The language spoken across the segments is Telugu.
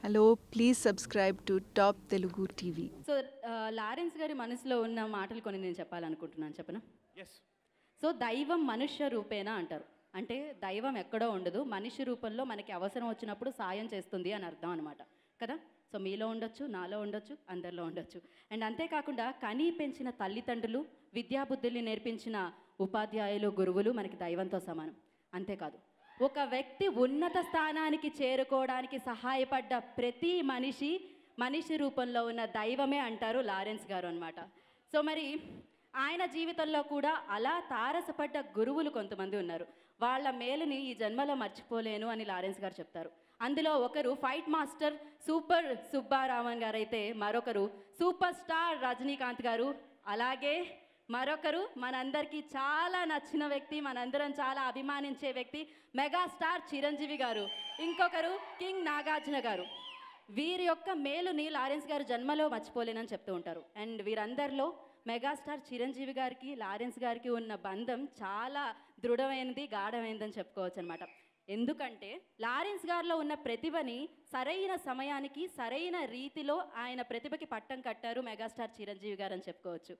Hello, please subscribe to Top Telugu TV. So Lawrence గారి మనసులో ఉన్న మాటలు కొన్ని నేను చెప్పాలనుకుంటున్నాను, చెప్పనా? ఎస్. సో దైవం మనుష్య రూపేణ అంటారు. అంటే దైవం ఎక్కడో ఉండదు, మనిషి రూపంలో మనకి అవసరం వచ్చినప్పుడు సాయం చేస్తుంది అని అర్థం అనమాట కదా. సో మీలో ఉండొచ్చు, నాలో ఉండొచ్చు, అందరిలో ఉండొచ్చు. అండ్ అంతేకాకుండా కని పెంచిన తల్లిదండ్రులు, విద్యాబుద్ధుల్ని నేర్పించిన ఉపాధ్యాయులు, గురువులు మనకి దైవంతో సమానం. అంతేకాదు, ఒక వ్యక్తి ఉన్నత స్థానానికి చేరుకోవడానికి సహాయపడ్డ ప్రతి మనిషి రూపంలో ఉన్న దైవమే అంటారు లారెన్స్ గారు అనమాట. సో మరి ఆయన జీవితంలో కూడా అలా తారసపడ్డ గురువులు కొంతమంది ఉన్నారు. వాళ్ళ మేలుని ఈ జన్మలో మర్చిపోలేను అని లారెన్స్ గారు చెప్తారు. అందులో ఒకరు ఫైట్ మాస్టర్ సూపర్ సుబ్బారామన్ గారు అయితే, మరొకరు సూపర్ స్టార్ రజనీకాంత్ గారు, అలాగే మరొకరు మనందరికీ చాలా నచ్చిన వ్యక్తి, మనందరం చాలా అభిమానించే వ్యక్తి మెగాస్టార్ చిరంజీవి గారు, ఇంకొకరు కింగ్ నాగార్జున గారు. వీరి యొక్క మేలుని లారెన్స్ గారు జన్మలో మర్చిపోలేనని చెప్తూ ఉంటారు. అండ్ వీరందరిలో మెగాస్టార్ చిరంజీవి గారికి లారెన్స్ గారికి ఉన్న బంధం చాలా దృఢమైనది, గాఢమైనదని చెప్పుకోవచ్చు అనమాట. ఎందుకంటే లారెన్స్ గారిలో ఉన్న ప్రతిభని సరైన సమయానికి సరైన రీతిలో ఆయన ప్రతిభకి పట్టం కట్టారు మెగాస్టార్ చిరంజీవి గారు అని చెప్పుకోవచ్చు.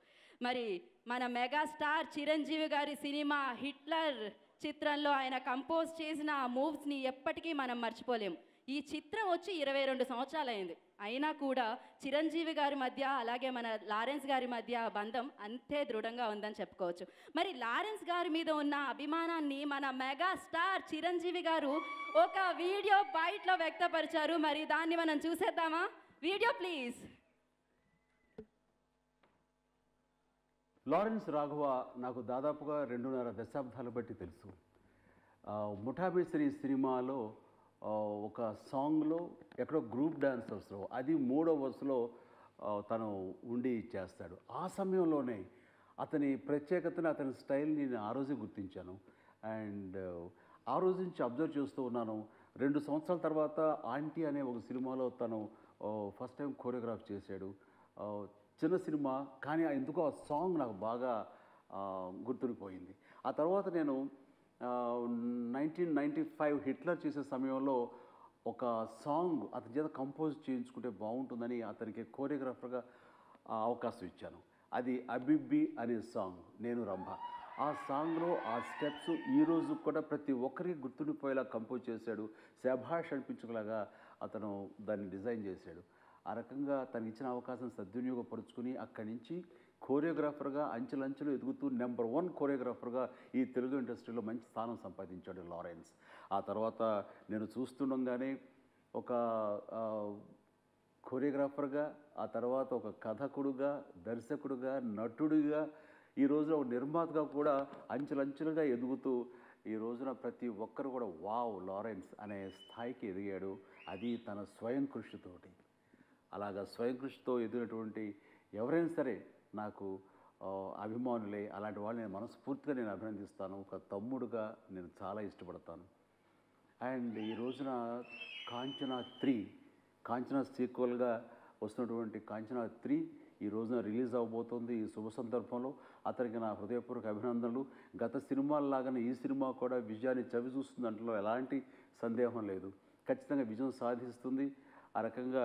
మరి మన మెగాస్టార్ చిరంజీవి గారి సినిమా హిట్లర్ చిత్రంలో ఆయన కంపోజ్ చేసిన ఆ మూవ్స్ని ఎప్పటికీ మనం మర్చిపోలేము. ఈ చిత్రం వచ్చి 22 సంవత్సరాలు అయింది, అయినా కూడా చిరంజీవి గారి మధ్య అలాగే మన లారెన్స్ గారి మధ్య బంధం అంతే దృఢంగా ఉందని చెప్పుకోవచ్చు. మరి లారెన్స్ గారి మీద ఉన్న అభిమానాన్ని మన మెగా స్టార్ చిరంజీవి గారు ఒక వీడియో బైట్లో వ్యక్తపరిచారు. మరి దాన్ని మనం చూసేద్దామా? Video please. లారెన్స్ రాఘవ నాకు దాదాపుగా 2.5 దశాబ్దాలు బట్టి తెలుసు. ముఠాబేసరి సినిమాలో ఒక సాంగ్లో ఎక్కడో గ్రూప్ డాన్సర్స్లో, అది 3వ వరుసలో తను ఉండి చేస్తాడు. ఆ సమయంలోనే అతని ప్రత్యేకతను, అతని స్టైల్ని నేను ఆ రోజే గుర్తించాను. అండ్ ఆ రోజు నుంచి అబ్జర్వ్ చేస్తూ ఉన్నాను. 2 సంవత్సరాల తర్వాత ఆంటీ అనే ఒక సినిమాలో తను ఫస్ట్ టైం కోరియోగ్రాఫ్ చేశాడు. చిన్న సినిమా, కానీ ఎందుకో ఆ సాంగ్ నాకు బాగా గుర్తుండిపోయింది. ఆ తర్వాత నేను 1995 హిట్లర్ చేసే సమయంలో ఒక సాంగ్ అతని చేత కంపోజ్ చేయించుకుంటే బాగుంటుందని అతనికి కోరియోగ్రాఫర్గా అవకాశం ఇచ్చాను. అది అబిబ్బి అనే సాంగ్, నేను రంభ. ఆ సాంగ్లో ఆ స్టెప్స్ ఈరోజు కూడా ప్రతి ఒక్కరికి గుర్తుండిపోయేలా కంపోజ్ చేశాడు. శభాష్ అనిపించుకులాగా అతను దాన్ని డిజైన్ చేశాడు. ఆ రకంగా తనకి ఇచ్చిన అవకాశం సద్వినియోగపరుచుకుని అక్కడి నుంచి కోరియోగ్రాఫర్గా అంచెలంచెలు ఎదుగుతూ నెంబర్ 1 కోరియోగ్రాఫర్గా ఈ తెలుగు ఇండస్ట్రీలో మంచి స్థానం సంపాదించాడు లారెన్స్. ఆ తర్వాత నేను చూస్తుండగానే ఒక కోరియోగ్రాఫర్గా, ఆ తర్వాత ఒక కథకుడుగా, దర్శకుడుగా, నటుడిగా, ఈ రోజున ఒక నిర్మాతగా కూడా అంచెలంచెలుగా ఎదుగుతూ ఈ రోజున ప్రతి ఒక్కరు కూడా వావ్ లారెన్స్ అనే స్థాయికి ఎదిగాడు. అది తన స్వయం కృషితోటి. అలాగా స్వయం కృషితో ఎదిగినటువంటి ఎవరైనా సరే నాకు అభిమానులే. అలాంటి వాళ్ళు నేను మనస్ఫూర్తిగా నేను అభినందిస్తాను. ఒక తమ్ముడుగా నేను చాలా ఇష్టపడతాను. అండ్ ఈ రోజున కాంచనా సీక్వెల్గా వస్తున్నటువంటి కాంచనా 3 ఈ రోజున రిలీజ్ అవబోతోంది. ఈ శుభ సందర్భంలో అతనికి నా హృదయపూర్వక అభినందనలు. గత సినిమాల్లాగానే ఈ సినిమా కూడా విజయాన్ని చవి చూస్తుంది అంటలో ఎలాంటి సందేహం లేదు. ఖచ్చితంగా విజయం సాధిస్తుంది. ఆ రకంగా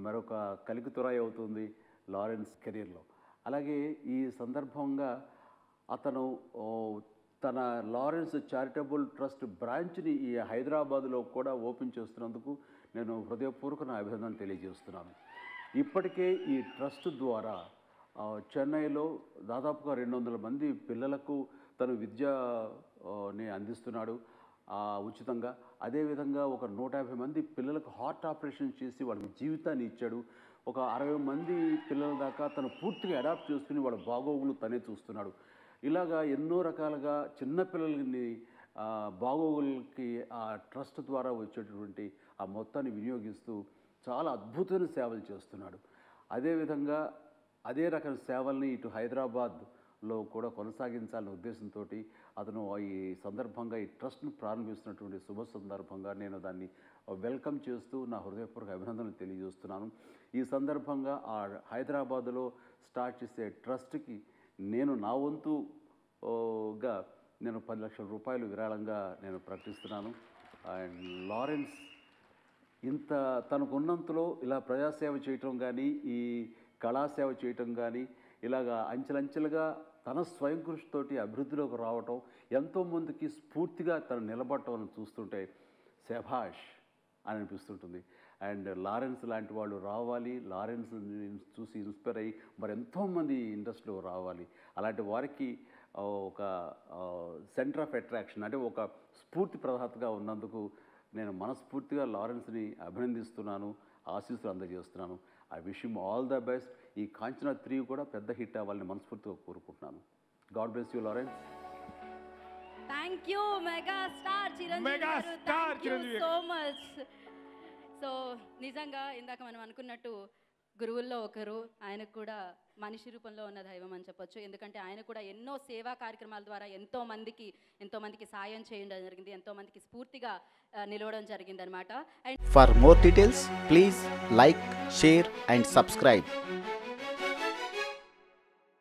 మరొక కలికితురాయి అవుతుంది లారెన్స్ కెరీర్లో. అలాగే ఈ సందర్భంగా అతను తన లారెన్స్ చారిటబుల్ ట్రస్ట్ బ్రాంచ్ని ఈ హైదరాబాదులో కూడా ఓపెన్ చేస్తున్నందుకు నేను హృదయపూర్వక నా అభినందన తెలియజేస్తున్నాను. ఇప్పటికే ఈ ట్రస్ట్ ద్వారా చెన్నైలో దాదాపుగా 200 మంది పిల్లలకు తను విద్యని అందిస్తున్నాడు ఉచితంగా. అదేవిధంగా ఒక 150 మంది పిల్లలకు హార్ట్ ఆపరేషన్ చేసి వాళ్ళకి జీవితాన్ని ఇచ్చాడు. ఒక 60 మంది పిల్లల దాకా తను పూర్తిగా అడాప్ట్ చేసుకుని వాళ్ళ బాగోగులు తనే చూస్తున్నాడు. ఇలాగా ఎన్నో రకాలుగా చిన్నపిల్లలని బాగోగులకి ఆ ట్రస్ట్ ద్వారా వచ్చేటటువంటి ఆ మొత్తాన్ని వినియోగిస్తూ చాలా అద్భుతమైన సేవలు చేస్తున్నాడు. అదేవిధంగా అదే రకం సేవల్ని ఇటు హైదరాబాద్లో కూడా కొనసాగించాలనే ఉద్దేశంతో అతను ఈ సందర్భంగా ఈ ట్రస్ట్ను ప్రారంభిస్తున్నటువంటి శుభ సందర్భంగా నేను దాన్ని వెల్కమ్ చేస్తూ నా హృదయపూర్వక అభినందనలు తెలియజేస్తున్నాను. ఈ సందర్భంగా ఆ హైదరాబాదులో స్టార్ట్ చేసే ట్రస్ట్కి నేను నా వంతుగా నేను 10 లక్షల రూపాయలు విరాళంగా నేను ప్రకటిస్తున్నాను. అండ్ లారెన్స్ ఇంత తనకున్నంతలో ఇలా ప్రజాసేవ చేయటం కానీ, ఈ కళాసేవ చేయటం కానీ, ఇలాగా అంచెలంచెలుగా తన స్వయం కృషితోటి అభివృద్ధిలోకి రావటం, ఎంతోమందికి స్ఫూర్తిగా తను నిలబడటం అని చూస్తుంటే శభాష్ అని అనిపిస్తుంటుంది. అండ్ లారెన్స్ లాంటి వాళ్ళు రావాలి, లారెన్స్ చూసి ఇన్స్పైర్ అయ్యి మరి ఎంతోమంది ఇండస్ట్రీలో రావాలి. అలాంటి వారికి ఒక సెంటర్ ఆఫ్ అట్రాక్షన్, అంటే ఒక స్ఫూర్తి ప్రదాతగా ఉన్నందుకు నేను మనస్ఫూర్తిగా లారెన్స్ని అభినందిస్తున్నాను, ఆశీస్సులు అందజేస్తున్నాను. I wish him all the best. ఈ కాంచనా 3 కూడా పెద్ద హిట్ అవ్వాలని మనస్ఫూర్తిగా కోరుకుంటున్నాను. God bless you Lawrence. Thank you megastar Chiranjeevi garu, thank you so much. So నిజంగా ఇందాక మనం అనుకున్నట్టు గురువుల్లో ఒకరు, ఆయనకు కూడా మనిషి రూపంలో ఉన్న దైవం అని చెప్పొచ్చు. ఎందుకంటే ఆయన కూడా ఎన్నో సేవా కార్యక్రమాల ద్వారా ఎంతోమందికి సాయం చేయడం జరిగింది, ఎంతోమందికి స్ఫూర్తిగా నిలవడం జరిగింది అనమాట. For more details, please like, share and subscribe.